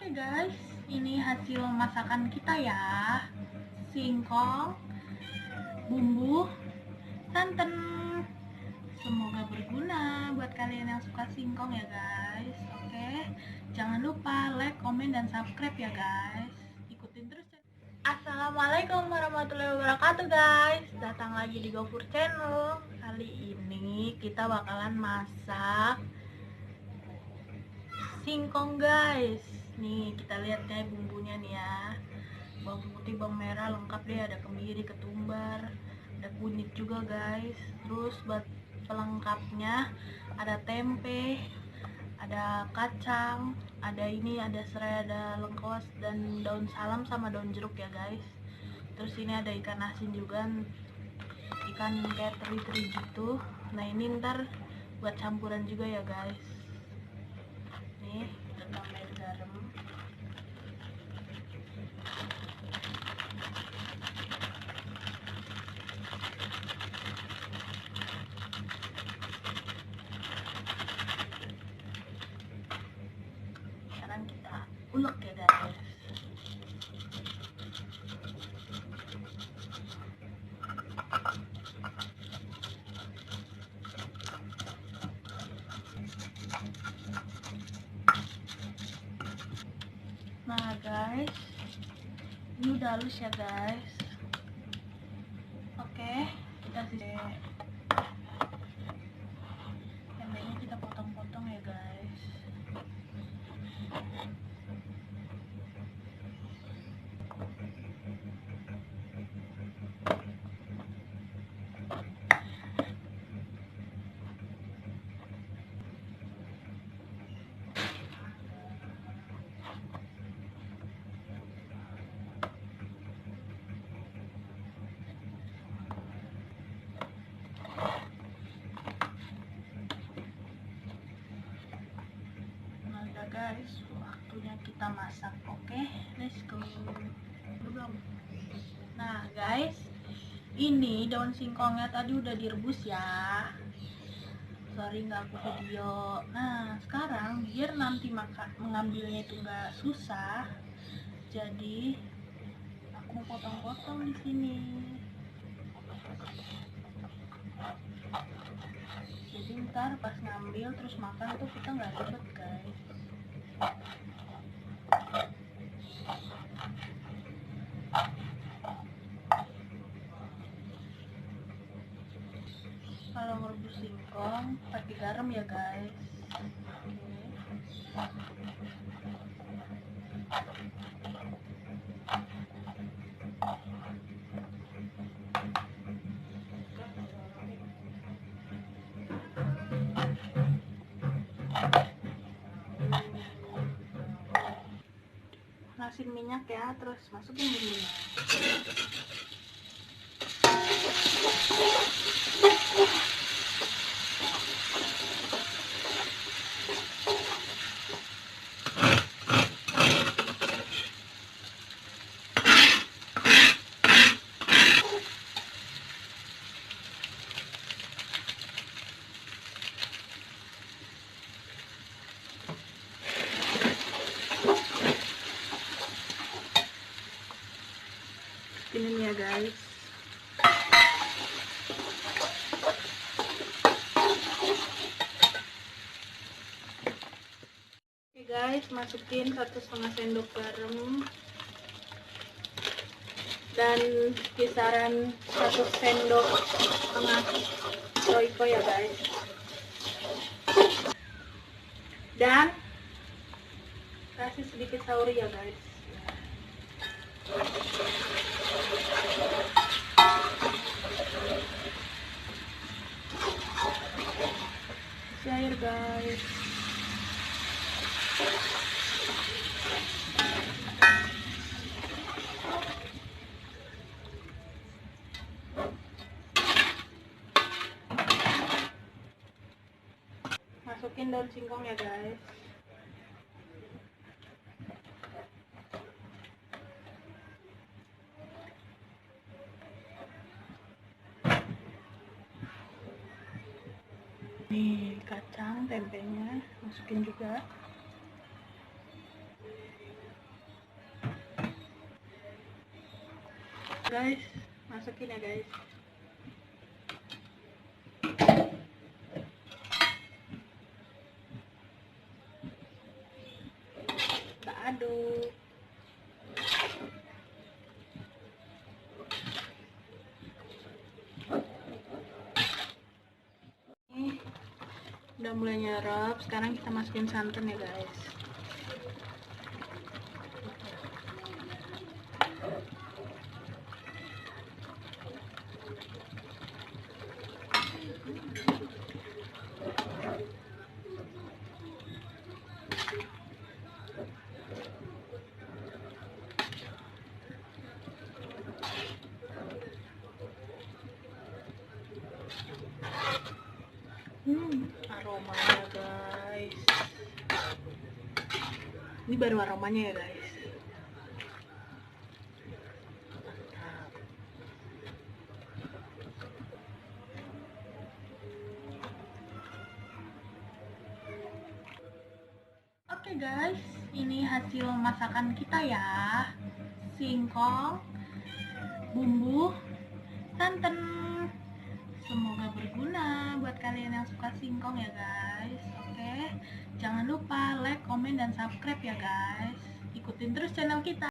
Oke guys, ini hasil masakan kita ya. Singkong, bumbu, santan. Semoga berguna buat kalian yang suka singkong ya guys. Oke, jangan lupa like, komen, dan subscribe ya guys. Ikutin terus ya. Assalamualaikum warahmatullahi wabarakatuh guys. Datang lagi di GoFood Channel. Kali ini kita bakalan masak singkong guys. Nih kita lihat deh bumbunya nih ya. Bawang putih, bawang merah lengkap deh, ada kemiri, ketumbar, ada kunyit juga guys. Terus buat pelengkapnya ada tempe, ada kacang, ada ini, ada serai, ada lengkuas, dan daun salam sama daun jeruk ya guys. Terus ini ada ikan asin juga, ikan kayak teri-teri gitu. Nah ini ntar buat campuran juga ya guys. Nih kita tambahin garam. Sekarang kita ulek ya guys. Nah guys, ini udah halus ya guys. Oke, kita sisih tempenya, kita potong-potong ya guys. Nah guys, waktunya kita masak. Oke, let's go. Belum. Nah guys, ini daun singkongnya tadi udah direbus ya. Sorry nggak aku video. Nah sekarang biar nanti mengambilnya itu nggak susah, jadi aku potong-potong di sini. Jadi ntar pas ngambil terus makan tuh kita nggak ribet guys. Kalau ngerebus singkong pakai garam ya guys. Masukin minyak ya, terus masukin bumbunya. Ini ya guys. Oke guys, masukin 1,5 sendok garam dan kisaran 1 sendok setengah roiko ya guys. Dan kasih sedikit sauri ya guys. Kasih air guys. Masukin daun singkong ya guys. Nih kacang, tempenya masukin juga. Guys, masukin ya guys. Kita aduk. Ini udah mulai nyerap. Sekarang kita masukin santan ya guys. Aromanya guys, ini baru aromanya ya guys. Mantap. Oke guys, ini hasil masakan kita ya. Singkong, bumbu, santan. Semoga berguna buat kalian yang suka singkong ya guys. Oke, jangan lupa like, komen, dan subscribe ya guys. Ikutin terus channel kita.